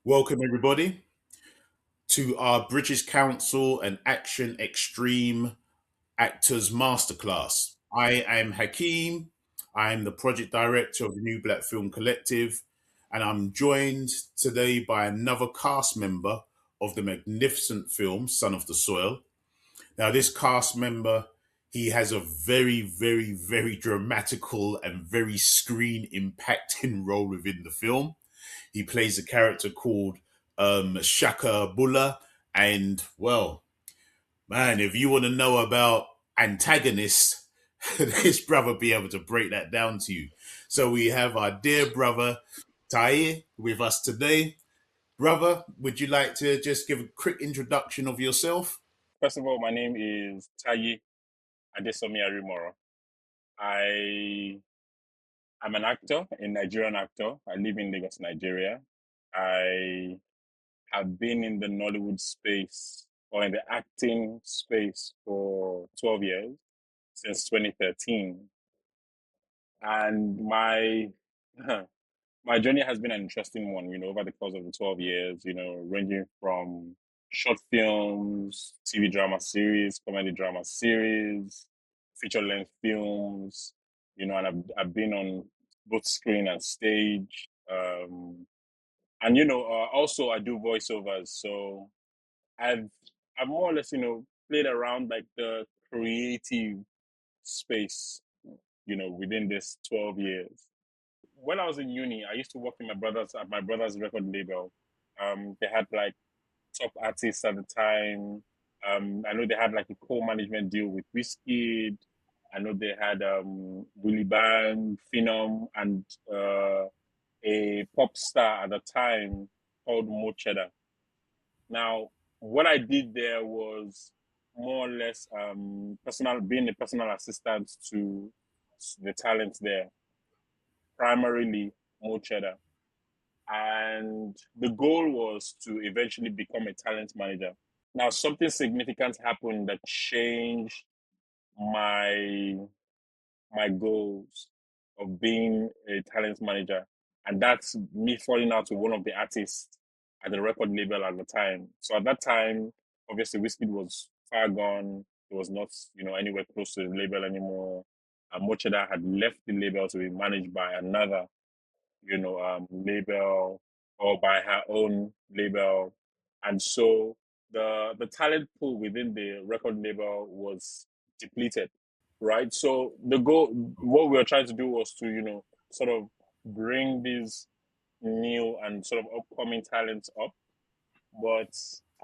Welcome, everybody, to our British Council and Action Xtreme Actors Masterclass. I am Hakeem. I'm the project director of the New Black Film Collective, and I'm joined today by another cast member of the magnificent film Son of the Soil. Now, this cast member, he has a very, very, very dramatical and very screen impacting role within the film. He plays a character called Shaka Bulla. And, well, man, if you want to know about antagonists, this brother be able to break that down to you. So we have our dear brother, Taye, with us today. Brother, would you like to just give a quick introduction of yourself? First of all, my name is Taye Arimoro. I am an actor, a Nigerian actor. I live in Lagos, Nigeria. I have been in the Nollywood space or in the acting space for 12 years, since 2013. And my my journey has been an interesting one, over the course of the 12 years, ranging from short films, TV drama series, comedy drama series, feature length films, and I've been on both screen and stage. And, also I do voiceovers. So I've, I've more or less, played around like the creative space, within this 12 years. When I was in uni, I used to work in my brother's record label. They had like top artists at the time. I know they had like a co-management deal with Wizkid. I know they had Willie Bang, Phenom, and a pop star at the time called Mo Cheddar. Now, what I did there was more or less being a personal assistant to the talent there, primarily Mo Cheddar. And the goal was to eventually become a talent manager. Now, something significant happened that changed my my goals of being a talent manager, and that's me falling out with one of the artists at the record label at the time. So at that time, obviously, Wizkid was far gone. He was not, anywhere close to the label anymore. Mocheda had left the label to be managed by another label or by her own label. And so the talent pool within the record label was depleted, right? So the goal, what we were trying to do was to, sort of bring these new and sort of upcoming talents up. But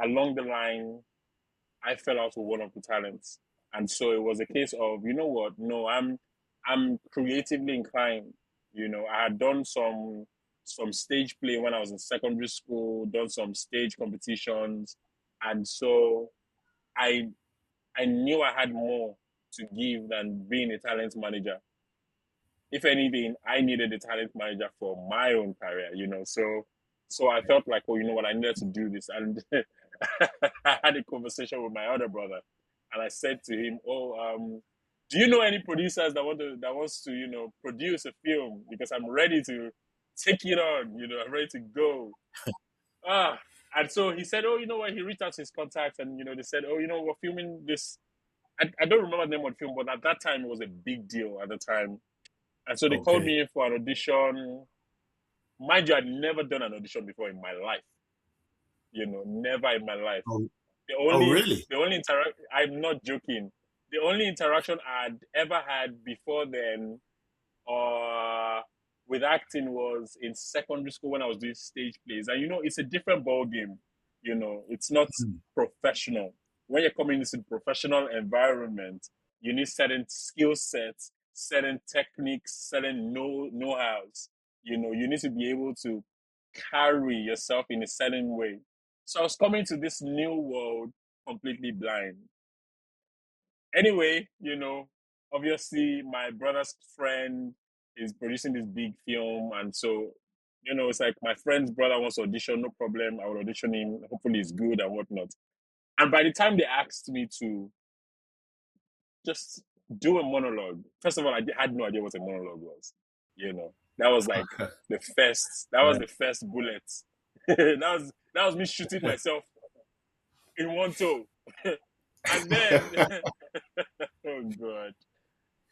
along the line, I fell out with one of the talents. And so it was a case of, you know what, no, I'm creatively inclined. I had done some stage play when I was in secondary school, done some stage competitions. And so I I knew I had more to give than being a talent manager. If anything, I needed a talent manager for my own career, So I felt like, oh, you know what, I needed to do this. And I had a conversation with my other brother, and I said to him, "Oh, do you know any producers that wants to, produce a film? Because I'm ready to take it on. I'm ready to go." Ah, and so he said, "Oh, you know what?" He reached out to his contacts, and they said, "Oh, we're filming this." I don't remember the name of the film, but at that time it was a big deal at the time. And so they called Okay. me in for an audition. Mind you, I'd never done an audition before in my life. Never in my life. Oh, The oh only really? the only interact I'm not joking. The only interaction I'd ever had before then with acting was in secondary school when I was doing stage plays. And it's a different ball game. It's not Mm. professional. When you're coming into the professional environment, you need certain skill sets, certain techniques, certain know-hows. You need to be able to carry yourself in a certain way. So I was coming to this new world completely blind. Anyway, obviously my brother's friend is producing this big film, and so it's like my friend's brother wants to audition, no problem. I will audition him. Hopefully, it's good and whatnot. And by the time they asked me to just do a monologue, first of all, had no idea what a monologue was. That was like the first. That was Right. the first bullet. that was me shooting myself in one toe. And then, oh god,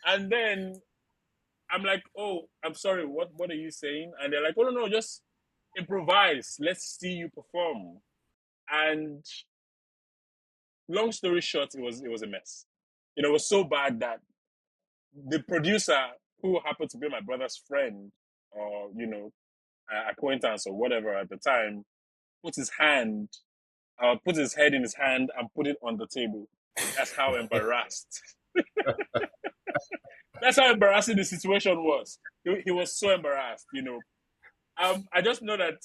and then I'm like, oh, I'm sorry, what are you saying? And they're like, oh no, just improvise. Let's see you perform. And long story short, it was a mess. It was so bad that the producer, who happened to be my brother's friend, or acquaintance or whatever at the time, put his hand, put his head in his hand and put it on the table. That's how embarrassed. That's how embarrassing the situation was. He was so embarrassed. I just know that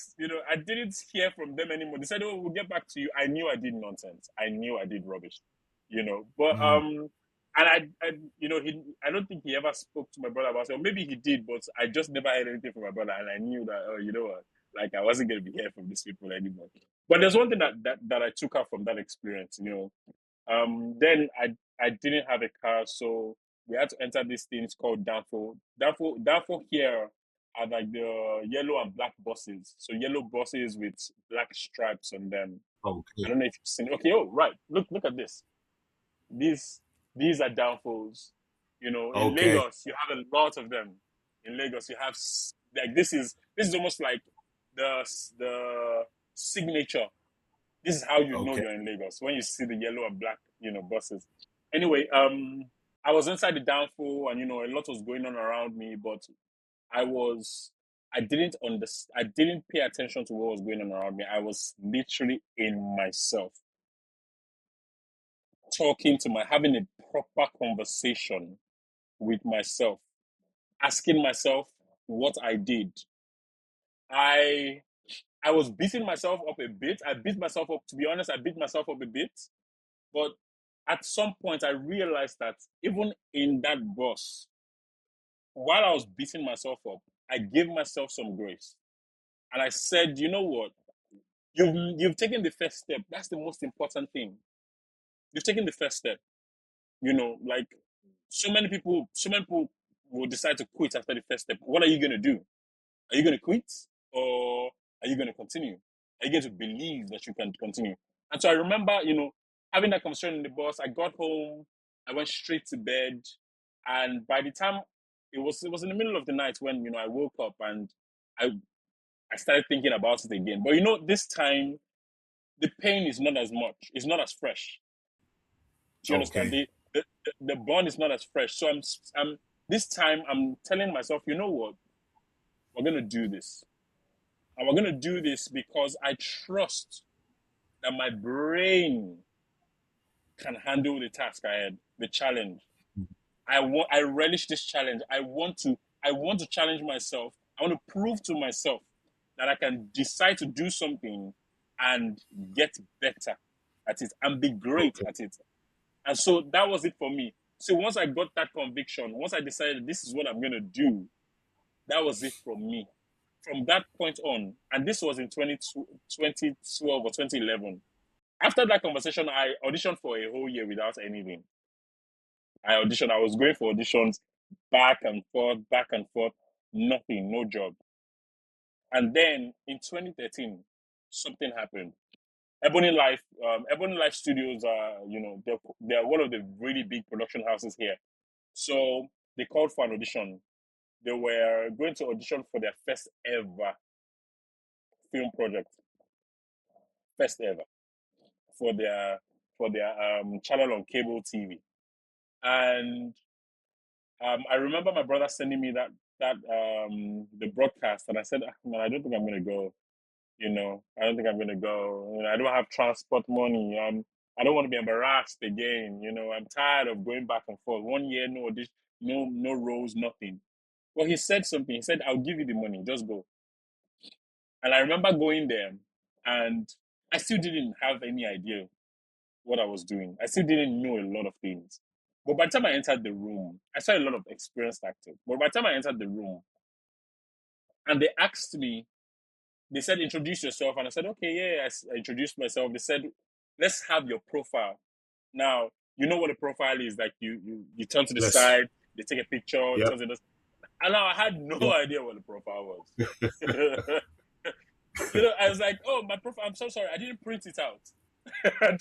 I didn't hear from them anymore. They said, "Oh, we'll get back to you." I knew I did nonsense. I knew I did rubbish. But Mm. and I don't think he ever spoke to my brother about it. Or maybe he did, but I just never heard anything from my brother, and I knew that, oh, you know what, like I wasn't going to be hearing from these people anymore. But there's one thing that I took out from that experience. Then I didn't have a car, so we had to enter these things called Danfo. Danfo here are like the yellow and black buses. So yellow buses with black stripes on them. I Okay. don't know if you've seen. Okay, oh right, look at this. These are Danfos. In Okay. Lagos you have a lot of them. In Lagos you have like this is almost like the signature. This is how you know Okay. you're in Lagos when you see the yellow and black, buses. Anyway, I was inside the downfall, and a lot was going on around me, but I was, I didn't understand, I didn't pay attention to what was going on around me. I was literally in myself, having a proper conversation with myself, asking myself what I did. I I was beating myself up a bit. I beat myself up. To be honest, I beat myself up a bit. But at some point, I realized that even in that bus, while I was beating myself up, I gave myself some grace. And I said, you know what? You've taken the first step. That's the most important thing. You've taken the first step. Like so many people will decide to quit after the first step. What are you gonna do? Are you going to quit, or are you going to continue? Are you going to believe that you can continue? And so I remember, having that conversation in the bus. I got home, I went straight to bed, and by the time it was in the middle of the night when I woke up, and I I started thinking about it again. But this time the pain is not as much. It's not as fresh. Do you understand? Okay. The bond is not as fresh. So I'm this time I'm telling myself, you know what? We're gonna do this. And we're going to do this because I trust that my brain can handle the task ahead, the challenge. I relish this challenge. I want to challenge myself. I want to prove to myself that I can decide to do something and get better at it and be great Okay. at it. And so that was it for me. So once I got that conviction, once I decided this is what I'm going to do, that was it from me. From that point on, and this was in 2012 or 2011. After that conversation, I auditioned for a whole year without anything. I was going for auditions back and forth, nothing, no job. And then in 2013, something happened. Ebony Life Studios are, they're one of the really big production houses here. So they called for an audition. They were going to audition for their first ever film project, first ever for their channel on cable TV. And I remember my brother sending me that the broadcast, and I said, Man, I don't think I'm gonna go. I don't think I'm gonna go. I don't have transport money. I don't want to be embarrassed again. I'm tired of going back and forth. 1 year, no audition, no roles, nothing. Well, he said something. He said, "I'll give you the money. Just go." And I remember going there, and I still didn't have any idea what I was doing. I still didn't know a lot of things. But by the time I entered the room, I saw a lot of experienced actors. But by the time I entered the room and they asked me, they said, introduce yourself. And I said, okay, yeah, I introduced myself. They said, let's have your profile. Now, you know what a profile is. Like you turn to the Yes. side, they take a picture, Yep. turn to the. And now I had no Yep. idea what a profile was. I was like, oh, my profile, I'm so sorry, I didn't print it out. And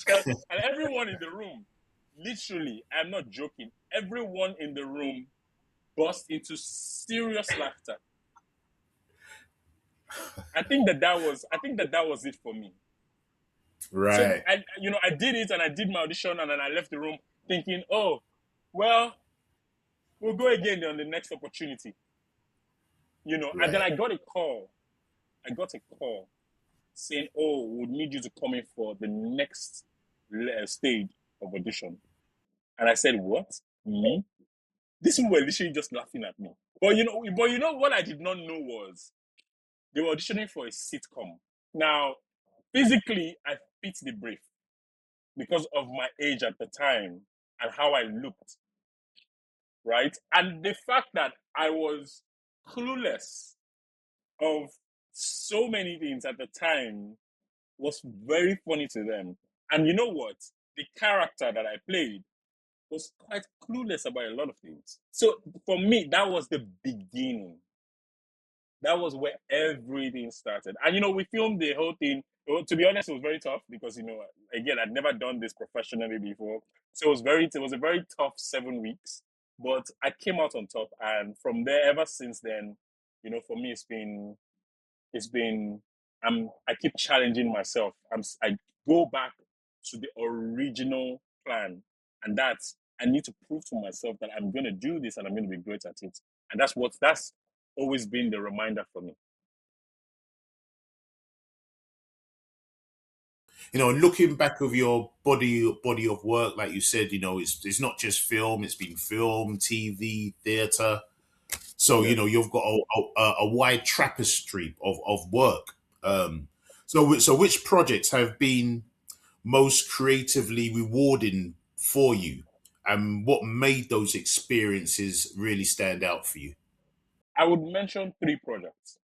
everyone in the room, literally, I'm not joking, everyone in the room burst into serious laughter. I think that was it for me. So Right, I did it and I did my audition and then I left the room thinking, oh, well, we'll go again on the next opportunity. And then right. I got a call. I got a call saying, oh, we need you to come in for the next stage of audition. And I said, what? Me? These people were literally just laughing at me. But what I did not know was they were auditioning for a sitcom. Now, physically, I fit the brief because of my age at the time and how I looked, right? And the fact that I was clueless of so many things at the time was very funny to them. And you know what? The character that I played was quite clueless about a lot of things. So for me, that was the beginning. That was where everything started. And we filmed the whole thing. Well, to be honest, it was very tough because again, I'd never done this professionally before, so it was a very tough 7 weeks. But I came out on top, and from there, ever since then, for me, it's been I keep challenging myself. I go back to the original plan, and that's I need to prove to myself that I'm going to do this and I'm going to be great at it. And that's always been the reminder for me. Looking back of your body of work, like you said, it's not just film; it's been film, TV, theater. So Yeah. you've got a wide tapestry of work. So which projects have been most creatively rewarding for you, and what made those experiences really stand out for you? I would mention three projects,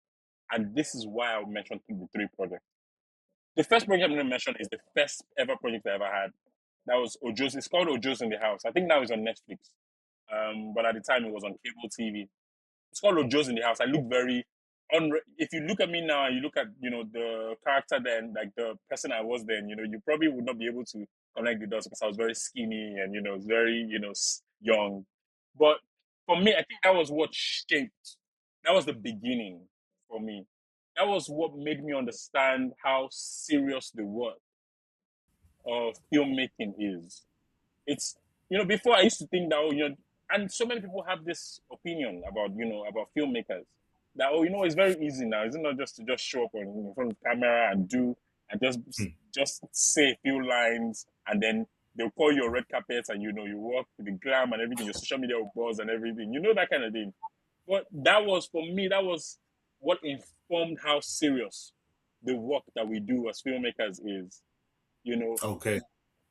and this is why I would mention the three projects. The first project I'm going to mention is the first ever project I ever had. That was Ojo's. It's called Ojo's in the House. I think now it's on Netflix, but at the time it was on cable TV. It's called Ojo's in the House. I look very if you look at me now and you look at the character then, like the person I was then, you probably would not be able to connect the dots because I was very skinny and very young. But for me, I think that was what shaped. That was the beginning for me. That was what made me understand how serious the work of filmmaking is. It's before I used to think that and so many people have this opinion about about filmmakers that it's very easy now. Is it not just to just show up in front of the camera and do and just say a few lines and then they'll call you a red carpet and you walk with the glam and everything, your social media will buzz and everything, that kind of thing. But that was for me. That was what informed how serious the work that we do as filmmakers is. You know, Okay.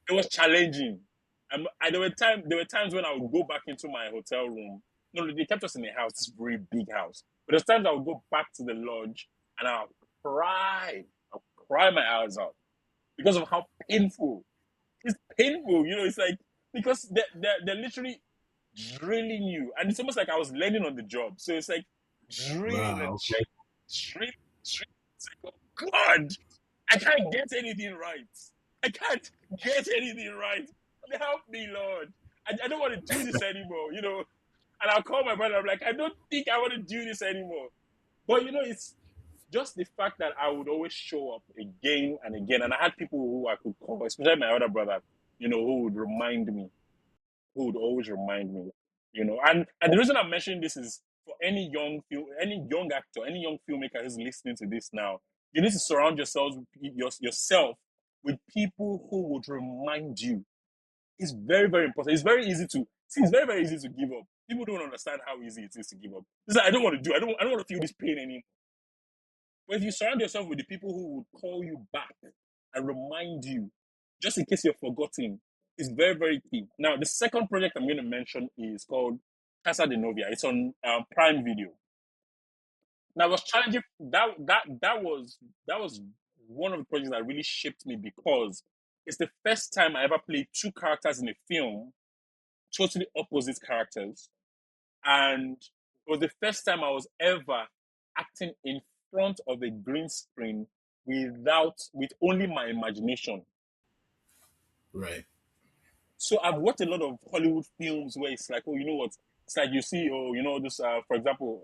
it was challenging. There were times when I would go back into my hotel room. No, they kept us in a house, this very big house. But there's times I would go back to the lodge and I'll cry. I'll cry my eyes out because of how painful. It's painful, it's like because they're literally drilling you, and it's almost like I was learning on the job. So it's like drilling and Wow. Okay. drilling, drilling. It's like, oh God, I can't get anything right. I can't get anything right. Help me, Lord. I don't want to do this anymore, And I'll call my brother. I'm like, I don't think I want to do this anymore. But it's just the fact that I would always show up again and again. And I had people who I could call, especially my other brother, who would remind me, who would always remind me, And the reason I'm mentioning this is for any young actor, any young filmmaker who's listening to this now, you need to surround yourself with people who would remind you. It's very, very important. It's very, very easy to give up. People don't understand how easy it is to give up. It's like, I don't want to feel this pain anymore. But if you surround yourself with the people who would call you back and remind you, just in case you're forgotten, is very, very key. Now, the second project I'm going to mention is called Casa de Novia. It's on Prime Video. Now, it was challenging. That was one of the projects that really shaped me because it's the first time I ever played two characters in a film, totally opposite characters, and it was the first time I was ever acting in front of a green screen with only my imagination. Right. So I've watched a lot of Hollywood films where it's like, oh, you know what? It's like you see, oh, you know, this, for example,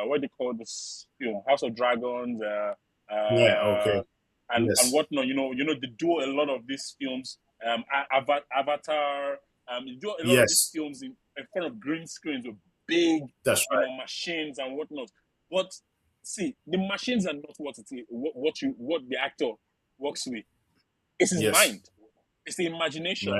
what they call this film, House of Dragons, Yeah. Okay. and Yes. whatnot. They do a lot of these films, Avatar. They do a lot of these Yes. films in front of green screens with big, That's machines and whatnot. But see, the machines are not what it is, what the actor works with. It's his yes. mind. It's the Right. imagination.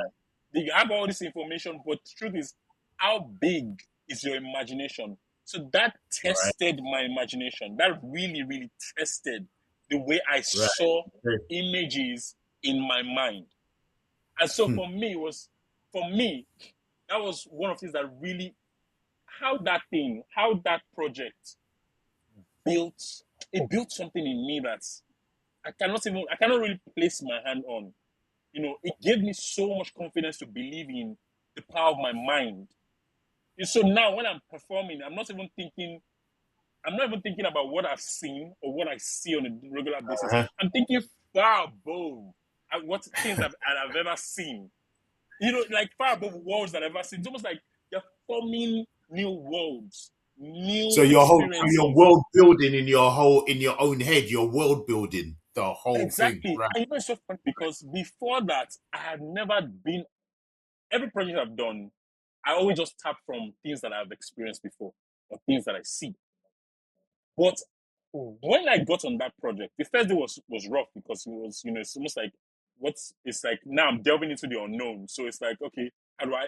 You have all this information, but the truth is, how big is your imagination? So that Right. tested my imagination. That really, really tested the way I Right. saw Okay. images in my mind. And so Hmm. for me, that was one of the things that really, how that project built, it built something in me that I cannot really place my hand on. It gave me so much confidence to believe in the power of my mind. And so now when I'm performing, I'm not even thinking about what I've seen or what I see on a regular basis. Uh-huh. I'm thinking far above what things I've ever seen. Like far above worlds that I've ever seen. It's almost like you're forming new worlds, So new your experiences. world building in your own head, your world building the whole thing. Exactly. Right. And it's so funny because before that, I had never been every project I've done, I always just tap from things that I've experienced before or things that I see. But when I got on that project, the first day was rough because it's almost like it's like now I'm delving into the unknown. So it's like, okay, how do I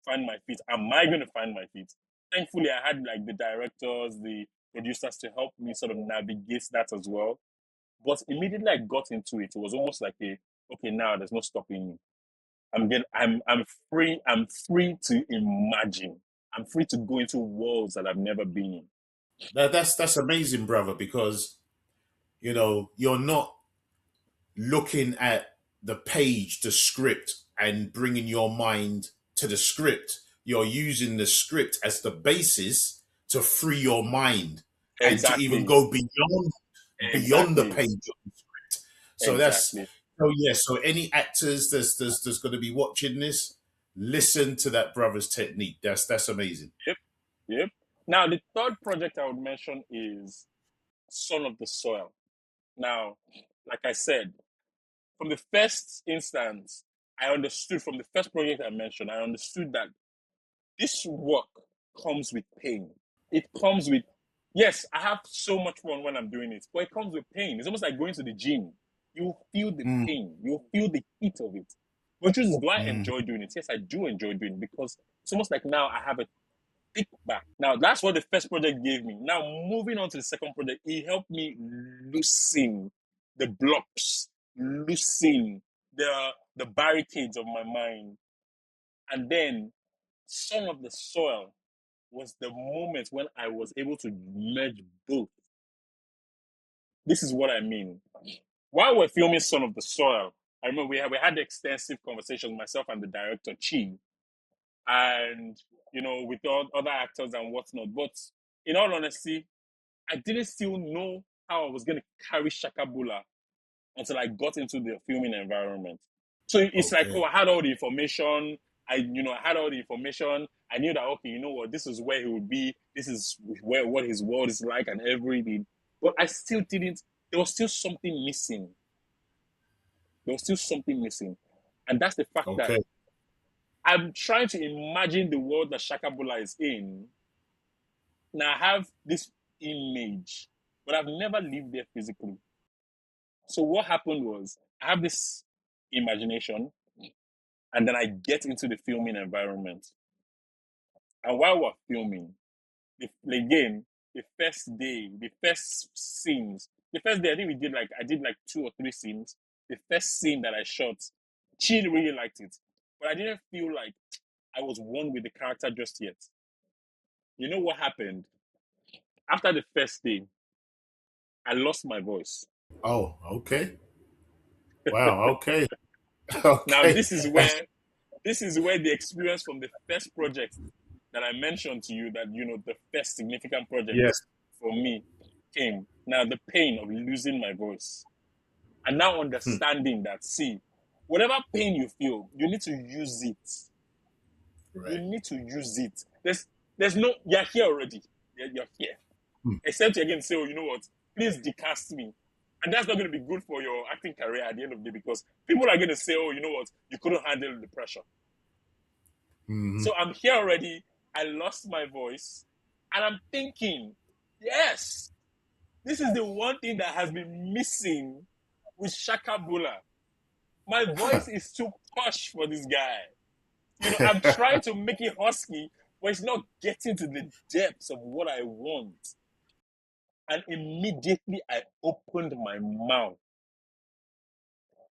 find my feet? Am I going to find my feet? Thankfully, I had like the directors, the producers to help me sort of navigate that as well. But immediately I got into it, it was almost like okay, now there's no stopping me. I'm free. I'm free to imagine. I'm free to go into worlds that I've never been in. That's amazing, brother, because you're not looking at the page, the script, and bringing your mind to the script. You're using the script as the basis to free your mind and to even Exactly. go beyond the Exactly. page of the script. So that's Exactly. so yeah. So any actors that's going to be watching this, listen to that brother's technique. That's amazing. Yep. Yep. Now the third project I would mention is Son of the Soil. Now, like I said, from the first instance, I understood from the first project I mentioned, I understood that this work comes with pain. It comes with, yes, I have so much fun when I'm doing it, but it comes with pain. It's almost like going to the gym. You feel the Mm, pain, you feel the heat of it. But truth is, do I mm. enjoy doing it? Yes, I do enjoy doing it because it's almost like now I have a thick back. Now that's what the first project gave me. Now moving on to the second project, it helped me loosen the blocks, loosen the barricades of my mind, and then Son of the Soil was the moment when I was able to merge both. This is what I mean. While we're filming Son of the Soil, I remember we had extensive conversations, myself and the director, Chi, and, with all other actors and whatnot. But in all honesty, I didn't still know how I was going to carry Shakabula until I got into the filming environment. So it's like, oh, Okay. I had all the information. I had all the information. I knew that, okay, you know what, this is where he would be. This is what his world is like and everything. But I still didn't. There was still something missing. There was still something missing, and that's the fact that Okay. I'm trying to imagine the world that Shakabula is in. Now I have this image, but I've never lived there physically. So what happened was I have this imagination, and then I get into the filming environment. And while we're filming, again, the first day, the first scenes, the first day I did like two or three scenes. The first scene that I shot, she really liked it, but I didn't feel like I was one with the character just yet. You know what happened? After the first day, I lost my voice. Oh, okay. Wow. Okay. Now Okay. this is where the experience from the first project that I mentioned to you, that the first significant project Yes. for me, came. Now the pain of losing my voice. And now Hmm. understanding that, see, whatever pain you feel, you need to use it. You Right. need to use it. There's no, you're here already. You're here. Hmm. Except you're going to say, oh, you know what? Please decast me. And that's not going to be good for your acting career at the end of the day, because people are going to say, oh, you know what? You couldn't handle the pressure. Hmm. So I'm here already. I lost my voice. And I'm thinking, yes, this is the one thing that has been missing with Shaka Bula. My voice is too posh for this guy. You know, I'm trying to make it husky, but it's not getting to the depths of what I want. And immediately I opened my mouth.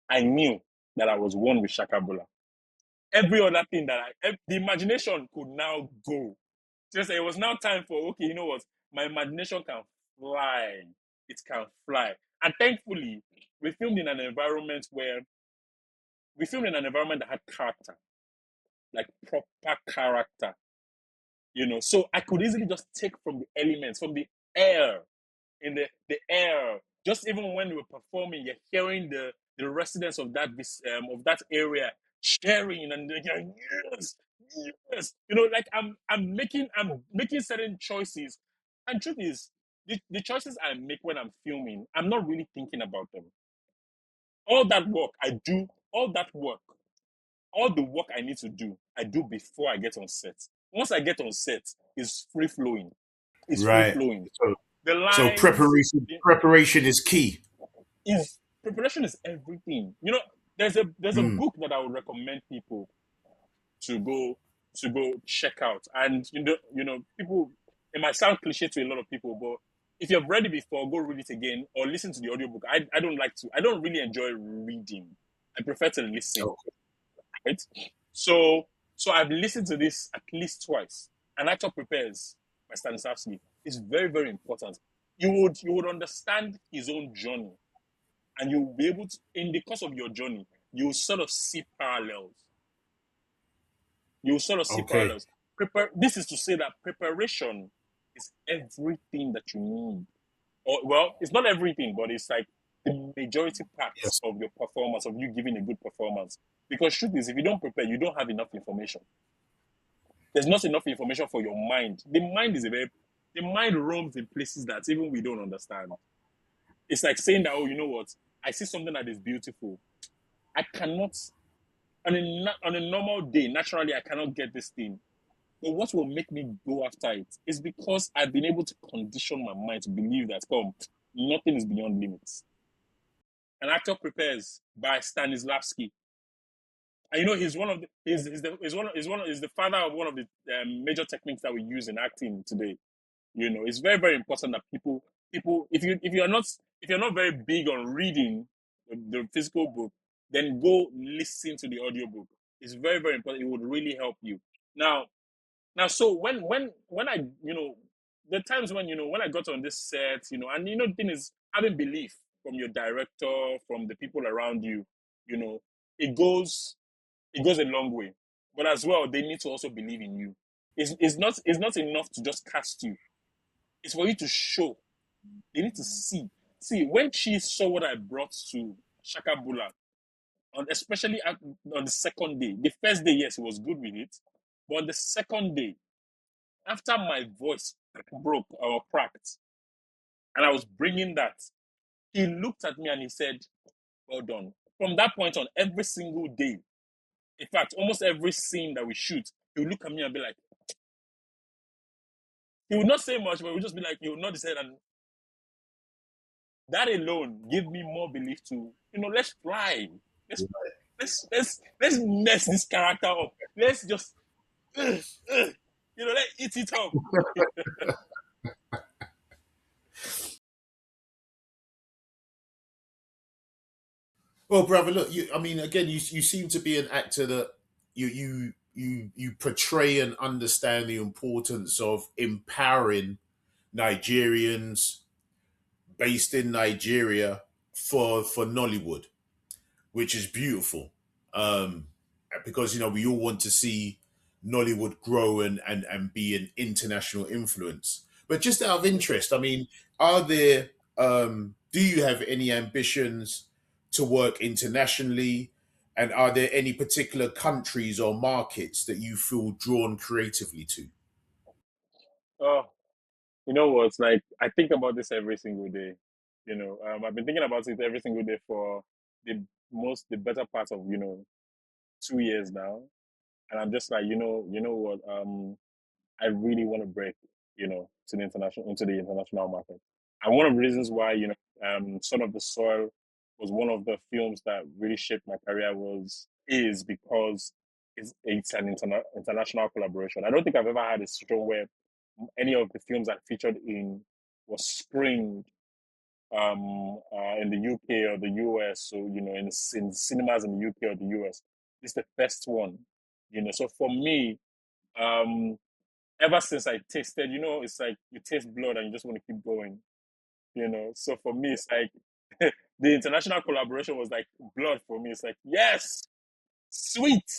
I knew that I was one with Shakabula. Every other thing the imagination could now go. Just it was now time for, okay, you know what? My imagination can fly. It can fly. And thankfully, we filmed in an environment where we filmed in an environment that had character, like proper character. You know, so I could easily just take from the elements, from the air, in the air. Just even when we were performing, you're hearing the residents of that area cheering, and they're like, yes, yes. You know, like I'm making certain choices. And truth is, the choices I make when I'm filming, I'm not really thinking about them. All that work I do, all that work, all the work I need to do, I do before I get on set. Once I get on set, it's free flowing. It's free Right. flowing. So, The so lines, preparation is key. is preparation is everything. You know, there's a Mm. book that I would recommend people to go check out. And people, it might sound cliche to a lot of people, but if you've read it before, go read it again or listen to the audiobook. I don't really enjoy reading. I prefer to listen. Okay. Right? So I've listened to this at least twice. An actor prepares by Stanislavski is very, very important. You would understand his own journey, and you'll be able to, in the course of your journey, you'll sort of see parallels. You'll sort of see Okay. parallels. This is to say that preparation is everything that you need. Or well, it's not everything, but it's like the majority parts Yes. of your performance, of you giving a good performance. Because truth is, if you don't prepare, you don't have enough information. There's not enough information for your mind. The mind roams in places that even we don't understand. It's like saying that, oh, you know what? I see something that is beautiful. I cannot, on a normal day, naturally, I cannot get this thing. But what will make me go after it is because I've been able to condition my mind to believe that, come, nothing is beyond limits. An actor prepares by Stanislavski. And you know, he's one of the he's the father of one of the major techniques that we use in acting today. You know, it's very, very important that people if you're not very big on reading the physical book, then go listen to the audiobook. It's very, very important. It would really help you. Now, so when I the times when when I got on this set, and the thing is having belief from your director, from the people around you, you know, it goes a long way. But as well, they need to also believe in you. It's not enough to just cast you. It's for you to show. They need to see. See, when she saw what I brought to Shaka Bula, especially on the second day, the first day, yes, he was good with it. But on the second day, after my voice broke or cracked, and I was bringing that, he looked at me and he said, well done. From that point on, every single day, in fact, almost every scene that we shoot, he would look at me and be like, he would not say much, but he would just be like, he would nod his head, and that alone give me more belief to, let's fly. Let's let's mess this character up. Let's just let's eat it up. Well, brother, look, I mean, again, you seem to be an actor that you portray and understand the importance of empowering Nigerians based in Nigeria for Nollywood, which is beautiful. Um, because we all want to see Nollywood grow and be an international influence. But just out of interest, I mean, are there do you have any ambitions to work internationally? And are there any particular countries or markets that you feel drawn creatively to? Oh, you know what? Like I think about this every single day. I've been thinking about it every single day for the better part of 2 years now, and I'm just like, you know what? I really want to break, to the international market. And one of the reasons why, Son of the Soil was one of the films that really shaped my career is because it's an international collaboration. I don't think I've ever had a situation where any of the films I featured in was screened in the UK or the US, so in cinemas in the UK or the US. It's the first one, So for me, um, ever since I tasted, it's like you taste blood and you just want to keep going. So for me, it's like the international collaboration was like blood for me. It's like, yes, sweet.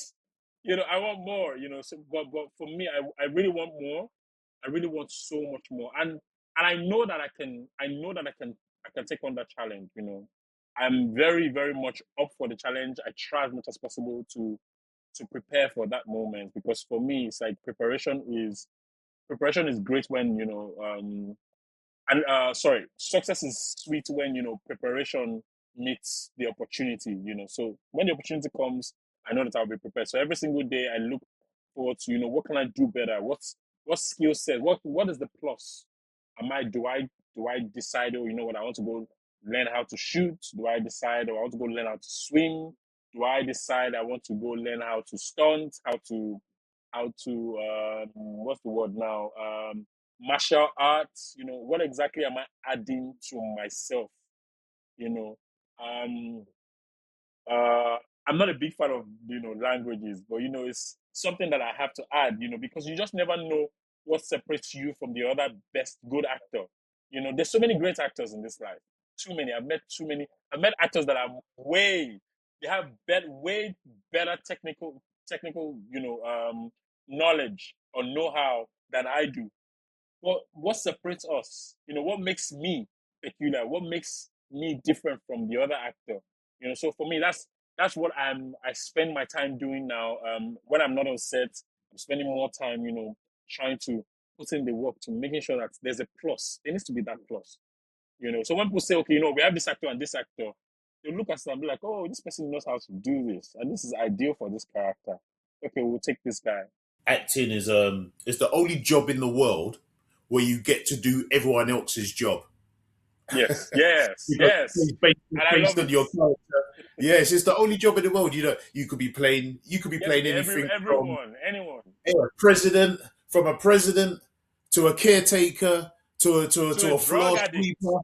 I want more. So, but for me, I really want more. I really want so much more. And I know that I can take on that challenge. I'm very, very much up for the challenge. I try as much as possible to prepare for that moment because for me, it's like preparation is great when and sorry, success is sweet when preparation meets the opportunity. So when the opportunity comes, I know that I'll be prepared. So every single day I look forward to what can I do better, what skill set, what is the plus. Do I decide, oh, you know what, I want to go learn how to shoot? Do I decide, oh, I want to go learn how to swim? Do I decide I want to go learn how to stunt, how to what's the word now, martial arts? What exactly am I adding to myself? you know um uh I'm not a big fan of languages, but it's something that I have to add, because you just never know what separates you from the other best good actor. There's so many great actors in this life. Too many. I've met too many. I've met actors that are they have way better technical knowledge or know-how than I do. What separates us? What makes me peculiar? What makes me different from the other actor? So for me, that's what I spend my time doing now. When I'm not on set, I'm spending more time, trying to put in the work to making sure that there's a plus. There needs to be that plus. So when people say, okay, we have this actor and this actor, they look at us and be like, oh, this person knows how to do this, and this is ideal for this character. Okay, we'll take this guy. Acting is the only job in the world where you get to do everyone else's job. Yes, yes, Because yes. it's based, And I based love on it. your character. Yes, it's the only job in the world. You could be playing anything from Everyone, anyone. president, from a president to a caretaker to a to a, To a to a drug floor addict. sweeper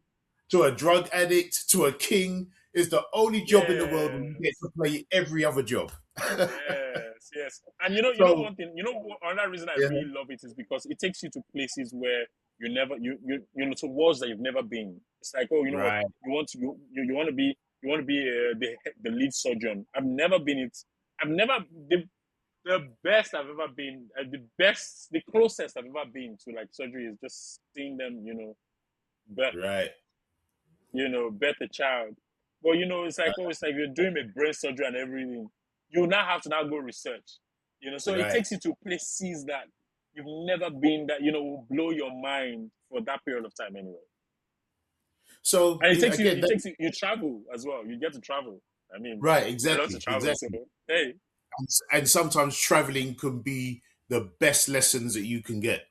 to a drug addict to a king. Is the only job in the world where you get Yes. to play every other job. Yes, yes. And So one thing, another reason I yeah, really love it is because it takes you to places where to worlds that you've never been. It's like, oh, you know what, right, you want to be the lead surgeon. I've never been it. I've never the best I've ever been, the closest I've ever been to like surgery is just seeing them, birth right, birth a child. But it's like you're doing a brain surgery and everything. You now have to now go research. So it right. takes you to places that you've never been, that will blow your mind for that period of time anyway. So And again, you travel as well. You get to travel. I mean, right, I love to exactly, travel, so exactly. hey, And sometimes traveling can be the best lessons that you can get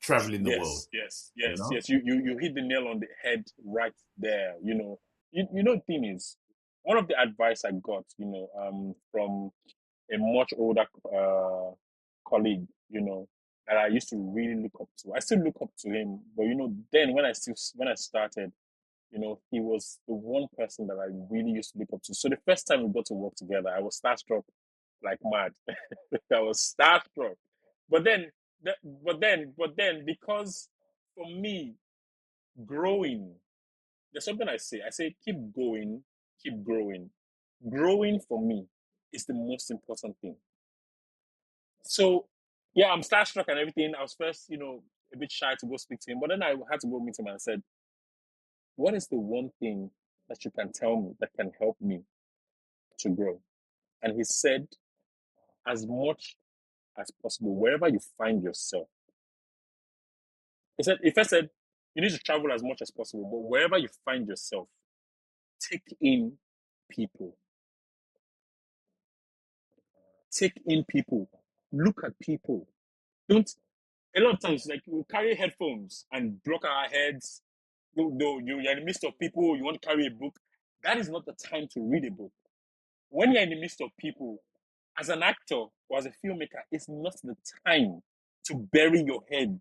traveling the world. yes, yes, You yes, know, yes. You hit the nail on the head right there. The thing is, one of the advice I got, from a much older colleague, that I used to really look up to. I still look up to him, but then when I started, he was the one person that I really used to look up to. So the first time we got to work together, I was starstruck like mad. I was starstruck. But then, because for me, growing, there's something I say. I say, keep going, keep growing. Growing for me is the most important thing. So, yeah, I'm starstruck and everything. I was first, a bit shy to go speak to him. But then I had to go meet him and said, what is the one thing that you can tell me that can help me to grow? And he said, as much as possible, wherever you find yourself. He first said, you need to travel as much as possible, but wherever you find yourself, take in people. Take in people. Look at people. Don't, a lot of times, like, we carry headphones and block our heads. You're in the midst of people, you want to carry a book. That is not the time to read a book. When you're in the midst of people, as an actor or as a filmmaker, it's not the time to bury your head.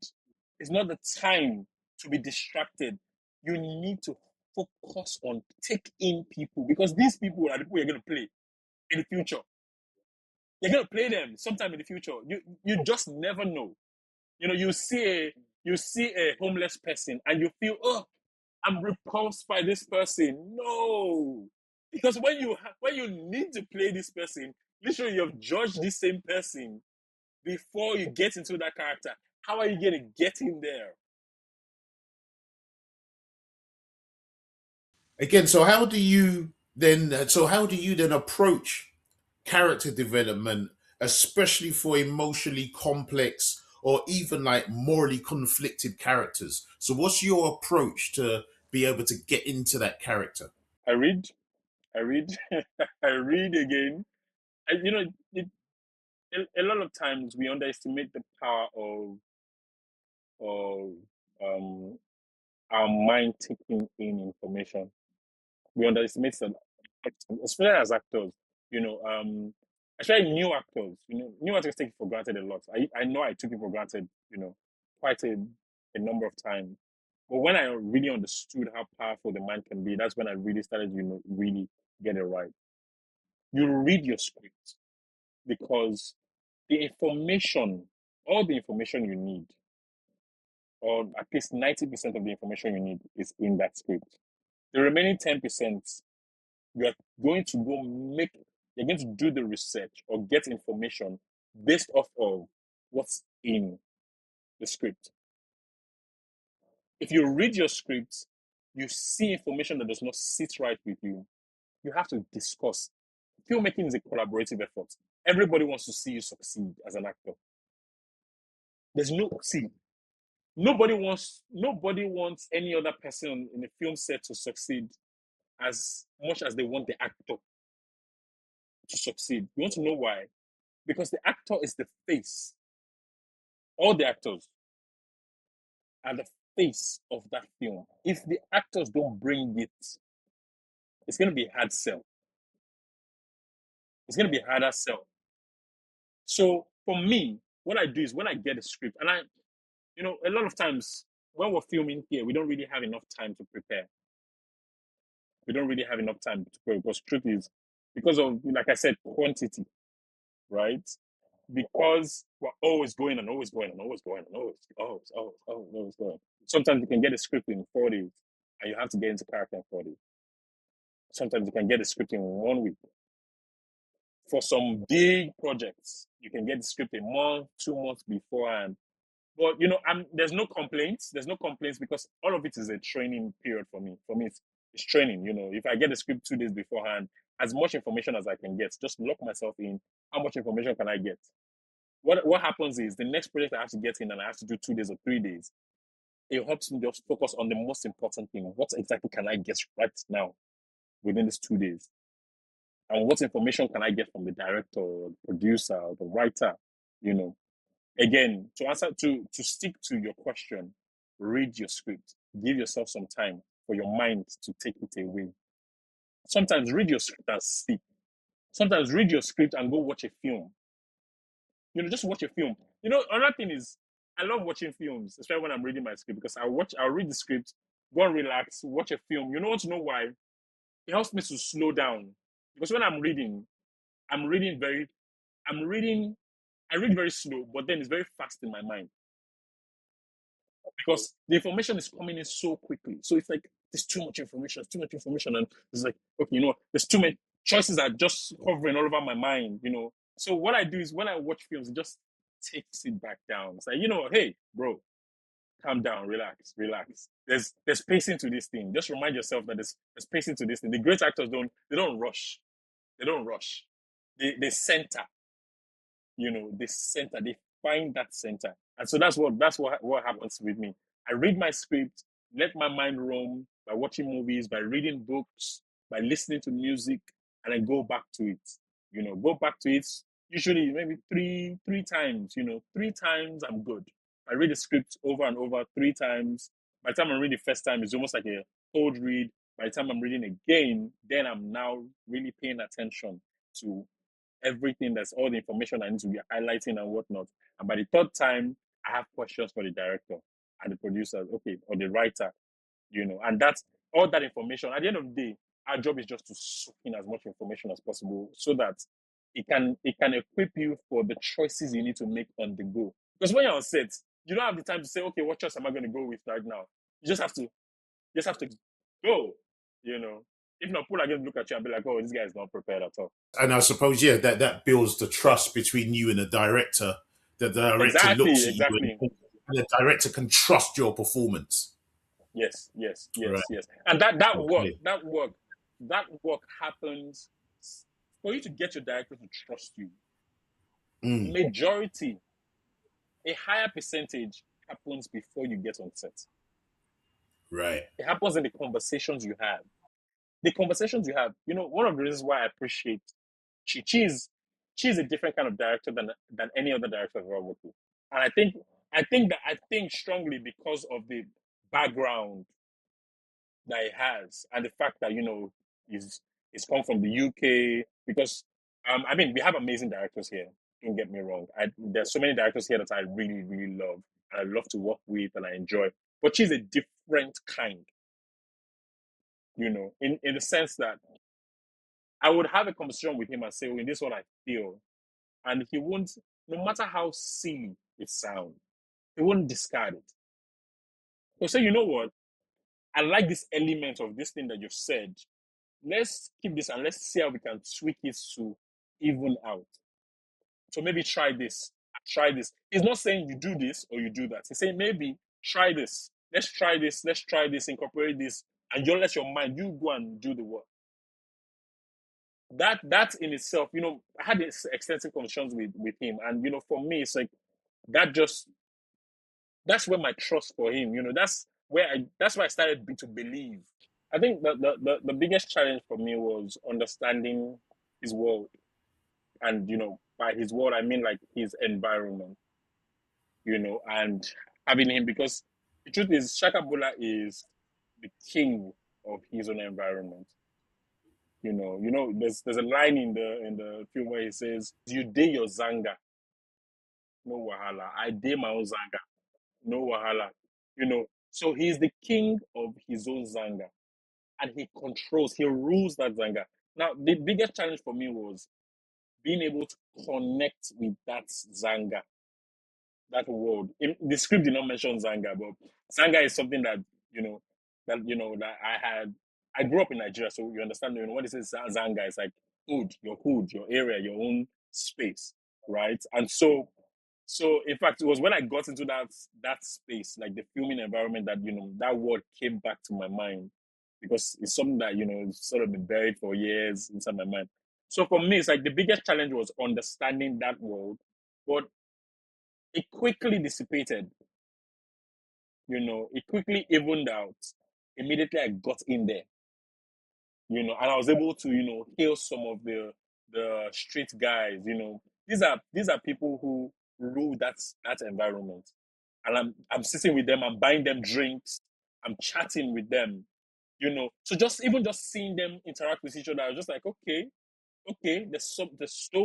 It's not the time to be distracted. You need to focus on take in people, because these people are the people you're going to play in the future. You're going to play them sometime in the future. You just never know. You see a homeless person and you feel, oh, I'm repulsed by this person. No, because when you need to play this person, literally you've judged this same person before you get into that character. How are you going to get in there? Again, so how do you then approach character development, especially for emotionally complex or even like morally conflicted characters? So what's your approach to be able to get into that character? I read, I read, I read again. It, a lot of times we underestimate the power of um, our mind taking in information. We underestimate that, especially as actors. Especially new actors. New actors take it for granted a lot. I know I took it for granted. Quite a number of times. But when I really understood how powerful the mind can be, that's when I really started, really get it right. You read your script because the information, all the information you need, or at least 90% of the information you need, is in that script. The remaining 10%, you're going to you're going to do the research or get information based off of what's in the script. If you read your script, you see information that does not sit right with you have to discuss. Filmmaking is a collaborative effort. Everybody wants to see you succeed as an actor. There's no see. Nobody wants any other person in a film set to succeed as much as they want the actor to succeed. You want to know why? Because the actor is the face. All the actors are the face of that film. If the actors don't bring it, it's going to be a hard sell. It's going to be a harder sell. So for me, what I do is when I get a script, and a lot of times when we're filming here, we don't really have enough time to prepare. We don't really have enough time to prepare because script is, because of, like I said, quantity, right? Because we're always going and always going and always going and always going. Sometimes you can get a script in 4 days and you have to get into character in 4 days. Sometimes you can get a script in 1 week. For some big projects, you can get the script a month, 2 months beforehand. But there's no complaints. There's no complaints because all of it is a training period for me. For me, it's training. If I get the script 2 days beforehand, as much information as I can get, just lock myself in. How much information can I get? What happens is the next project I have to get in and I have to do 2 days or 3 days. It helps me just focus on the most important thing. What exactly can I get right now within these 2 days? And what information can I get from the director or the producer or the writer? Again, to stick to your question, read your script. Give yourself some time for your mind to take it away. Sometimes read your script and sleep. Sometimes read your script and go watch a film. Just watch a film. Another thing is, I love watching films, especially when I'm reading my script, because I'll read the script, go and relax, watch a film. You know what to know why? It helps me to slow down. Because when I'm reading, I'm reading very I'm reading I read very slow, but then it's very fast in my mind. Because the information is coming in so quickly. So it's like there's too much information, and it's like, okay, there's too many choices that are just hovering all over my mind. So what I do is when I watch films, it just takes it back down. It's like, hey, bro, calm down, relax, relax. There's pacing to this thing. Just remind yourself that there's pacing to this thing. The great actors don't rush. They don't rush. They center, they center, they find that center. And so that's what happens with me. I read my script, let my mind roam by watching movies, by reading books, by listening to music, and I go back to it. Go back to it usually maybe three times, three times I'm good. I read the script over and over 3 times. By the time I read the first time, it's almost like a cold read. By the time I'm reading again, then I'm now really paying attention to everything. That's all the information I need to be highlighting and whatnot. And by the third time, I have questions for the director and the producer, okay, or the writer, and that's all that information. At the end of the day, our job is just to soak in as much information as possible so that it can equip you for the choices you need to make on the go. Because when you're on set, you don't have the time to say, okay, what choice am I going to go with right now? You just have to go, you know. If not, people are going to look at you and be like, oh, this guy is not prepared at all. And I suppose, yeah, that builds the trust between you and the director. That the director looks Exactly, at you exactly. and the director can trust your performance. Yes, yes, Right. yes, yes. And that work, Okay. that work happens for you to get your director to trust you. Mm, Majority, a higher percentage happens before you get on set. right. It happens in the conversations you have. The conversations you have, one of the reasons why I appreciate she's a different kind of director than any other director I've ever worked with. And I think strongly because of the background that he has and the fact that he's come from the UK. Because I mean, we have amazing directors here. Don't get me wrong. There's so many directors here that I really really love and I love to work with and I enjoy. But she's a different kind, in the sense that I would have a conversation with him and say, "Oh, this is what I feel," and he won't, no matter how silly it sounds, he won't discard it. He'll say, "You know what? I like this element of this thing that you've said. Let's keep this and let's see how we can tweak it to even out. So maybe try this, try this." He's not saying you do this or you do that. He's saying maybe try this. Let's try this. Let's try this. Incorporate this, and you let your mind. You go and do the work. That in itself, I had this extensive conversations with him, and for me, it's like that just that's where my trust for him. That's where I started to believe. I think the biggest challenge for me was understanding his world. And by his world I mean like his environment, and having him, because the truth is Shakabula is the king of his own environment. There's a line in the film where he says, "You day your zanga, no wahala. I day my own zanga, no wahala." So he's the king of his own zanga, and he rules that zanga. Now, the biggest challenge for me was being able to connect with that zanga, that word. The script did not mention zanga, but zanga is something that that I grew up in Nigeria, so you understand. What it says zanga is like hood, your area, your own space, right? And so in fact, it was when I got into that space, like the filming environment, that that word came back to my mind, because it's something that it's sort of been buried for years inside my mind. So for me, it's like the biggest challenge was understanding that world, but it quickly dissipated. It quickly evened out immediately I got in there. And I was able to hail some of the street guys. These are people who rule that environment, and I'm sitting with them, I'm buying them drinks, I'm chatting with them. So just seeing them interact with each other, I was just like, okay, there's so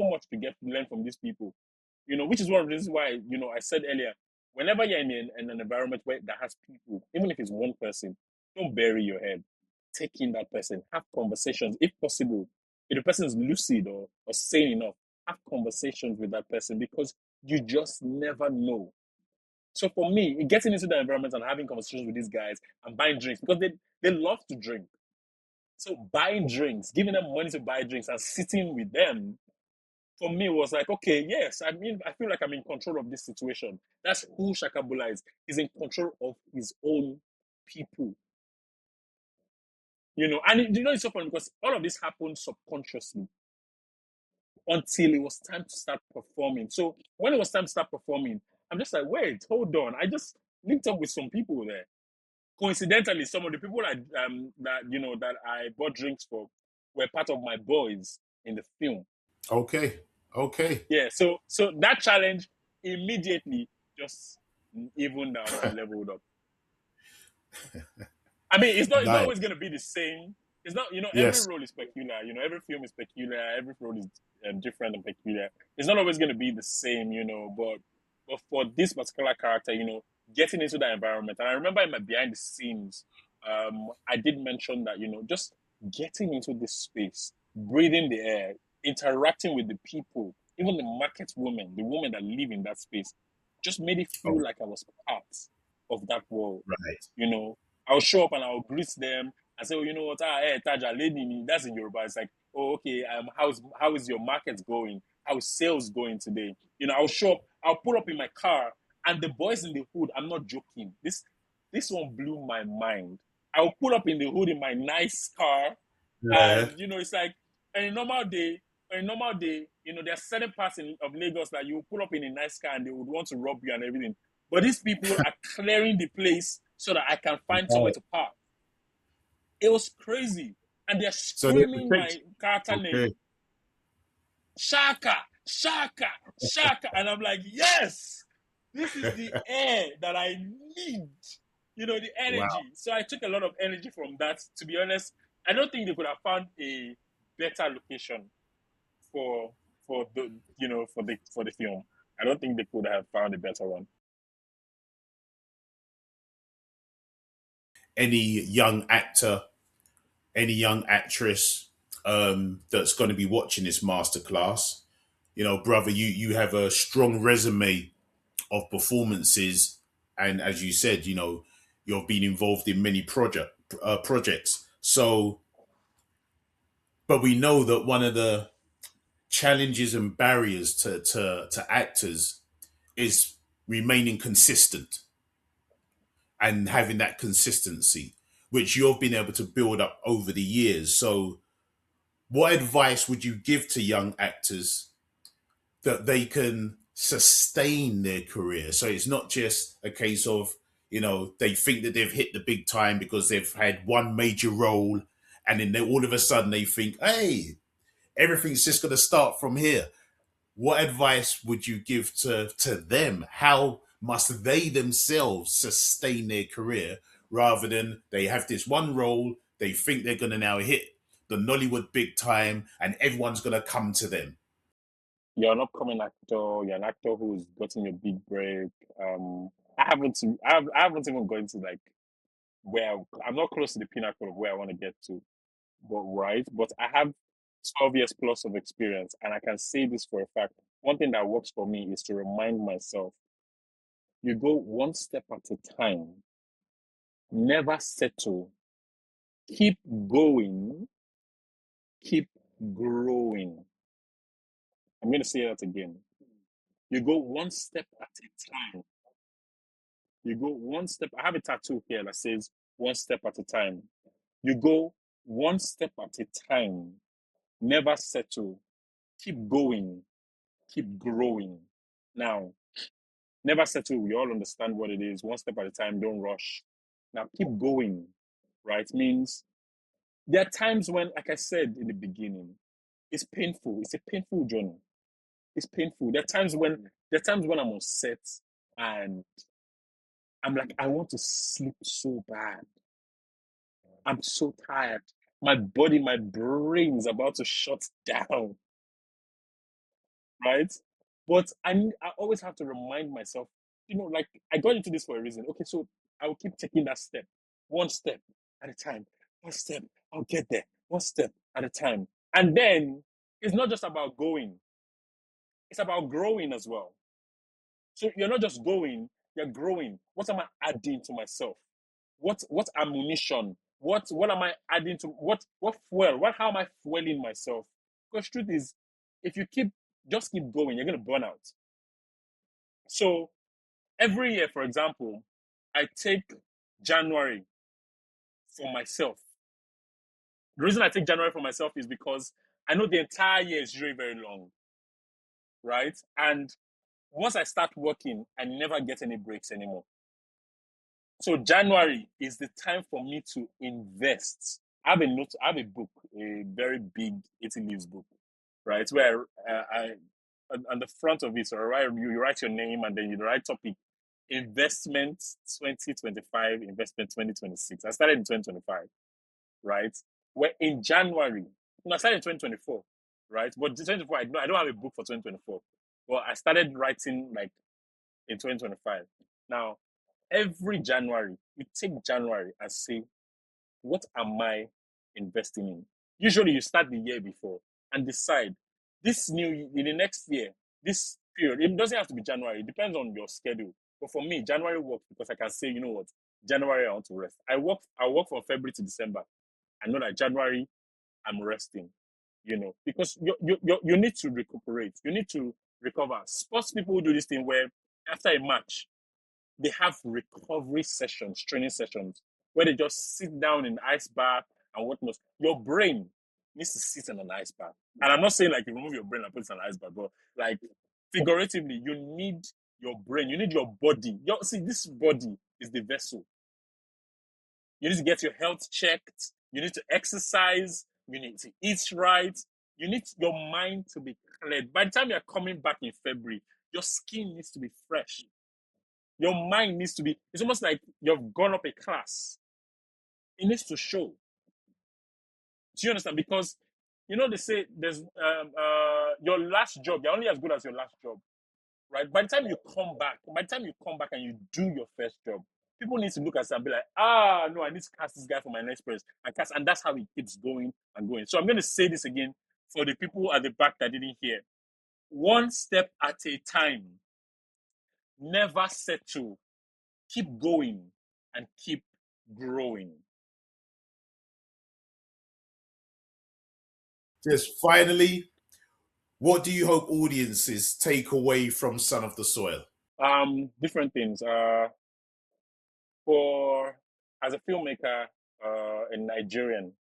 much to learn from these people. Which is one of the reasons why I said earlier, whenever you're in an environment that has people, even if it's one person, don't bury your head. Take in that person, have conversations if possible. If the person is lucid or sane enough, have conversations with that person, because you just never know. So for me, getting into the environment and having conversations with these guys and buying drinks, because they love to drink. So buying drinks, giving them money to buy drinks and sitting with them, for me, it was like, okay, yes, I mean, I feel like I'm in control of this situation. That's who Shakabula is. He's in control of his own people. And it's so funny because all of this happened subconsciously until it was time to start performing. So when it was time to start performing, I'm just like, wait, hold on. I just linked up with some people there. Coincidentally, some of the people that I bought drinks for were part of my boys in the film. Okay. Okay. Yeah, so that challenge immediately just evened out and leveled up. I mean, it's not Nice. always going to be the same. It's not, every Yes. role is peculiar. Every film is peculiar. Every role is different and peculiar. It's not always going to be the same, but for this particular character, getting into that environment. And I remember in my behind the scenes, I did mention that, just getting into this space, breathing the air, interacting with the people, even the market women, the women that live in that space, just made it Oh, feel like I was part of that world. right. You know, I'll show up and I'll greet them and say, oh, you know what, hey, Taja, lady, that's in Yoruba. It's like, oh, okay, how is your market going? How is sales going today? I'll show up, I'll pull up in my car, and the boys in the hood, I'm not joking. This one blew my mind. I'll pull up in the hood in my nice car, Yeah. and it's like on a normal day, there are certain parts of Lagos that you pull up in a nice car and they would want to rob you and everything. But these people are clearing the place so that I can find somewhere Right. to park. It was crazy. And they're So they screaming protect my character you. Okay. name, Shaka, Shaka, Shaka. And I'm like, yes, this is the air that I need. The Wow. energy. So I took a lot of energy from that. To be honest, I don't think they could have found a better location for for the film. I don't think they could have found a better one. Any young actor, any young actress that's going to be watching this masterclass, brother, you have a strong resume of performances, and as you said, you've been involved in many projects. So, but we know that one of the challenges and barriers to actors is remaining consistent and having that consistency, which you've been able to build up over the years. So, what advice would you give to young actors that they can sustain their career? So it's not just a case of, they think that they've hit the big time because they've had one major role, and then all of a sudden they think, hey, everything's just going to start from here. What advice would you give to them? How must they themselves sustain their career rather than they have this one role, they think they're going to now hit the Nollywood big time and everyone's going to come to them? You're an upcoming actor. You're an actor who's gotten your big break. I haven't even gone to like where I'm not close to the pinnacle of where I want to get to, but right. But I have 12 years plus of experience, and I can say this for a fact. One thing that works for me is to remind myself: you go one step at a time. Never settle. Keep going. Keep growing. I'm going to say that again. You go one step at a time. You go one step. I have a tattoo here that says one step at a time. You go one step at a time. Never settle. Keep going. Keep growing. Now, never settle. We all understand what it is. One step at a time. Don't rush. Now, keep going. Right? Means there are times when, like I said in the beginning, it's painful. It's a painful journey. It's painful. There are times when I'm on set and I'm like, I want to sleep so bad. I'm so tired. My body, my brain is about to shut down, right? But I always have to remind myself, like I got into this for a reason. Okay, so I will keep taking that step, one step at a time. One step, I'll get there. One step at a time. And then it's not just about going, it's about growing as well. So you're not just going, you're growing. What am I adding to myself? What ammunition? What am I adding to what fuel? How am I fueling myself? Because truth is, if you keep just keep going. You're going to burn out. So every year, for example, I take January for myself. The reason I take January for myself is because I know the entire year is usually very long, right? And once I start working, I never get any breaks anymore. So January is the time for me to invest. I have a book, a very big 80 leaves book, right? Where I on the front of it, or you write your name and then you write topic investment 2025, investment 2026. I started in 2025, right? Where in January, no, I started in 2024, right? But 2024, I don't have a book for 2024. Well, I started writing like in 2025. Now, every January, you take January and say, what am I investing in? Usually, you start the year before and decide this in the next year, this period. It doesn't have to be January. It depends on your schedule. But for me, January works because I can say, you know what, January I want to rest. I work from February to December. I know that January I'm resting. Because you need to recuperate. You need to recover. Sports people do this thing where after a match, they have recovery sessions, training sessions, where they just sit down in ice bath and whatnot. Your brain needs to sit in an ice bath. And I'm not saying like you remove your brain and put it in an ice bath, but like figuratively, you need your brain, you need your body. See, this body is the vessel. You need to get your health checked. You need to exercise. You need to eat right. You need your mind to be cleared. By the time you're coming back in February, your skin needs to be fresh. Your mind needs to be, it's almost like you've gone up a class. It needs to show. Do you understand? Because, they say there's your last job, you're only as good as your last job, right? By the time you come back and you do your first job, people need to look at it and be like, no, I need to cast this guy for my next press. And that's how it keeps going and going. So I'm going to say this again for the people at the back that didn't hear. One step at a time. Never settle. Keep going and keep growing. Just finally, what do you hope audiences take away from Son of the Soil? Different things. For as a filmmaker, a Nigerian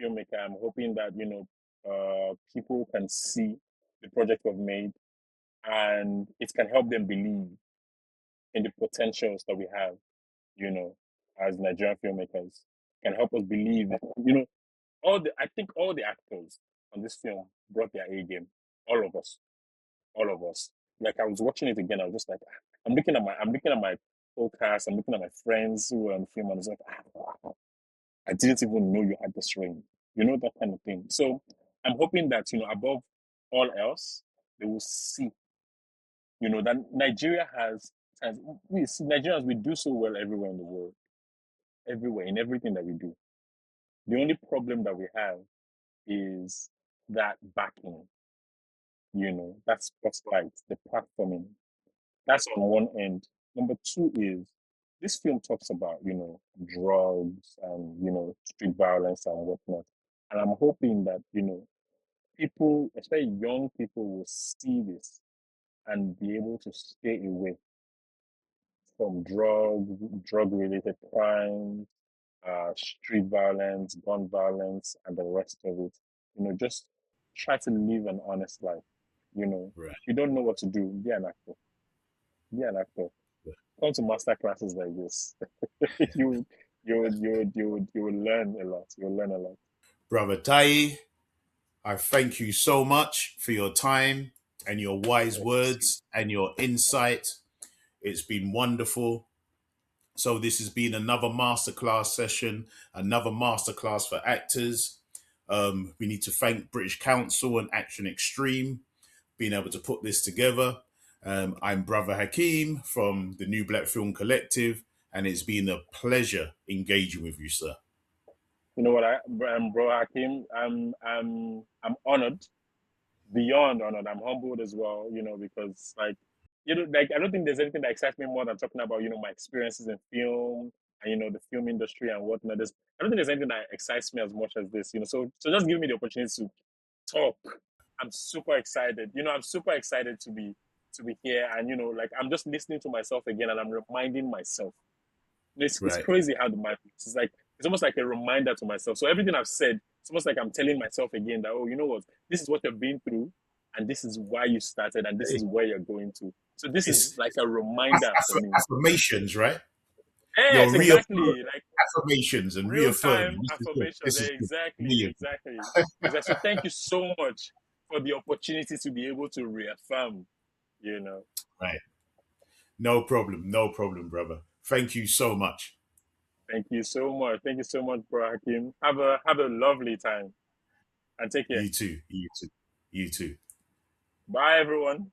filmmaker, I'm hoping that people can see the project we've made, and it can help them believe in the potentials that we have. As Nigerian filmmakers, can help us believe that I think all the actors on this film brought their A game. All of us, all of us. Like I was watching it again, I was just like, I'm looking at my podcast, I'm looking at my friends who were on film, and I was like, wow, I didn't even know you had this range. That kind of thing. So I'm hoping that, above all else, they will see, that Nigeria Nigerians, we do so well everywhere in the world, everywhere, in everything that we do. The only problem that we have is that backing, that spotlight, the platforming. That's on one end. Number two is this film talks about, drugs and, street violence and whatnot. And I'm hoping that, people, especially young people, will see this and be able to stay away from drug related crimes, street violence, gun violence, and the rest of it. Just try to live an honest life. Right. If you don't know what to do, be an actor. Be an actor. Come to master classes like this. you you will learn a lot. You'll learn a lot. Brother Taye, I thank you so much for your time and your wise words and your insight. It's been wonderful. So this has been another masterclass session, another masterclass for actors. We need to thank British Council and Action Xtreme being able to put this together. I'm Brother Hakeem from the New Black Film Collective, and it's been a pleasure engaging with you, sir. You know what, bro Hakim, I'm honored, beyond honored. I'm humbled as well. Because like I don't think there's anything that excites me more than talking about my experiences in film and the film industry and whatnot. I don't think there's anything that excites me as much as this. So just give me the opportunity to talk. I'm super excited. I'm super excited to be here, and like I'm just listening to myself again, and I'm reminding myself. It's Right. crazy how the mind works. It's like it's almost like a reminder to myself. So everything I've said, it's almost like I'm telling myself again that, oh, you know what, this is what you've been through, and this is why you started, and this is where you're going to. So this is It's like a reminder for me. affirmations, right? You're Yes, reaffirming exactly. Like affirmations and real reaffirming. time This is good. affirmation. This is good. Exactly, Brilliant. exactly. Exactly. So thank you so much for the opportunity to be able to reaffirm. You know. Right. No problem. No problem, brother. Thank you so much. Thank you so much. Thank you so much, Bro Hakim. Have a lovely time and take care. You too. You too. You too. Bye, everyone.